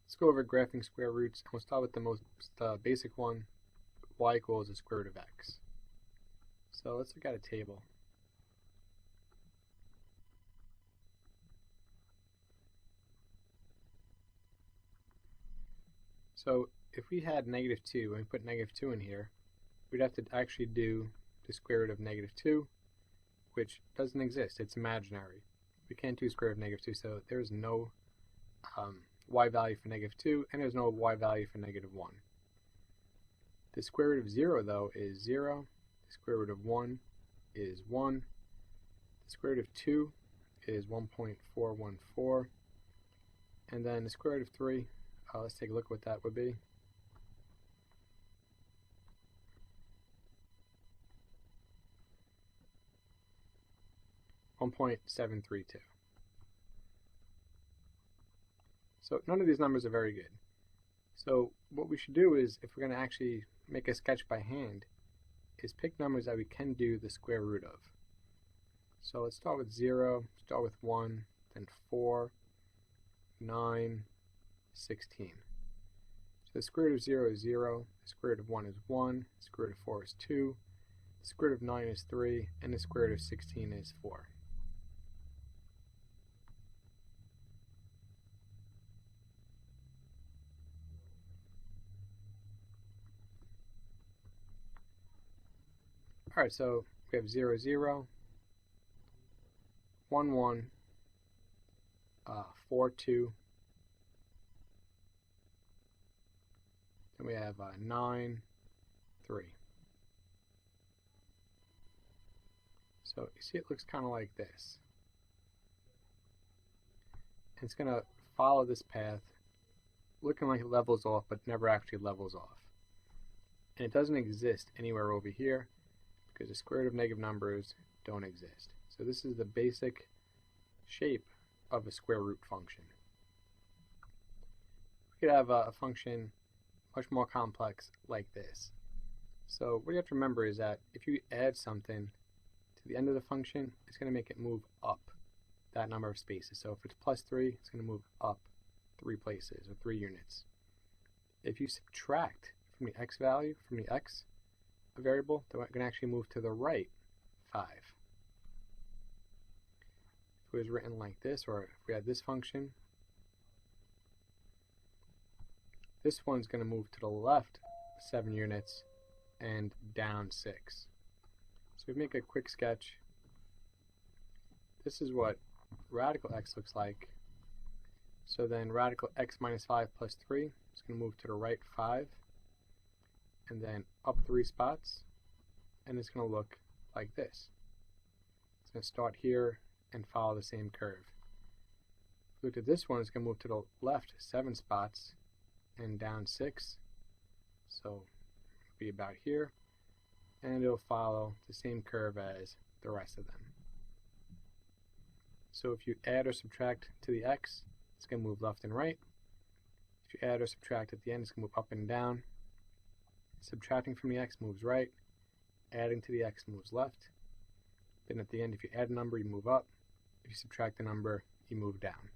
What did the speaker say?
Let's go over graphing square roots, and we'll start with the most basic one, y equals the square root of x. So let's look at a table. So if we had -2 and we put -2 in here, we'd have to actually do the square root of -2, which doesn't exist. It's imaginary. We can't do square root of -2, so there's no y value for -2, and there's no y value for -1. The square root of 0, though, is 0. The square root of 1 is 1. The square root of 2 is 1.414. And then the square root of 3, let's take a look at what that would be. .732. So none of these numbers are very good. So what we should do is, if we're going to actually make a sketch by hand, is pick numbers that we can do the square root of. So let's start with 0, start with 1, then 4, 9, 16. So the square root of 0 is 0, the square root of 1 is 1, the square root of 4 is 2, the square root of 9 is 3, and the square root of 16 is 4. Alright, so we have 0, 0, 1, 1, 4, 2, then we have 9, 3. So you see it looks kind of like this. And it's going to follow this path, looking like it levels off, but never actually levels off. And it doesn't exist anywhere over here, because the square root of negative numbers don't exist. So this is the basic shape of a square root function. We could have a function much more complex like this. So what you have to remember is that if you add something to the end of the function, it's going to make it move up that number of spaces. So if it's +3, it's going to move up 3 places or 3 units. If you subtract from the x value, from the x variable, they're going to actually move to the right 5. If it was written like this, or if we had this function, this one's going to move to the left 7 units and down 6. So we make a quick sketch. This is what radical x looks like. So then radical x minus 5 plus 3 is going to move to the right 5. And then up 3 spots, and it's going to look like this. It's going to start here and follow the same curve. If we look at this one, it's going to move to the left 7 spots and down 6, so it'll be about here, and it'll follow the same curve as the rest of them. So if you add or subtract to the x, it's going to move left and right. If you add or subtract at the end, it's going to move up and down. Subtracting from the x moves right, adding to the x moves left. Then at the end, if you add a number, you move up. If you subtract a number, you move down.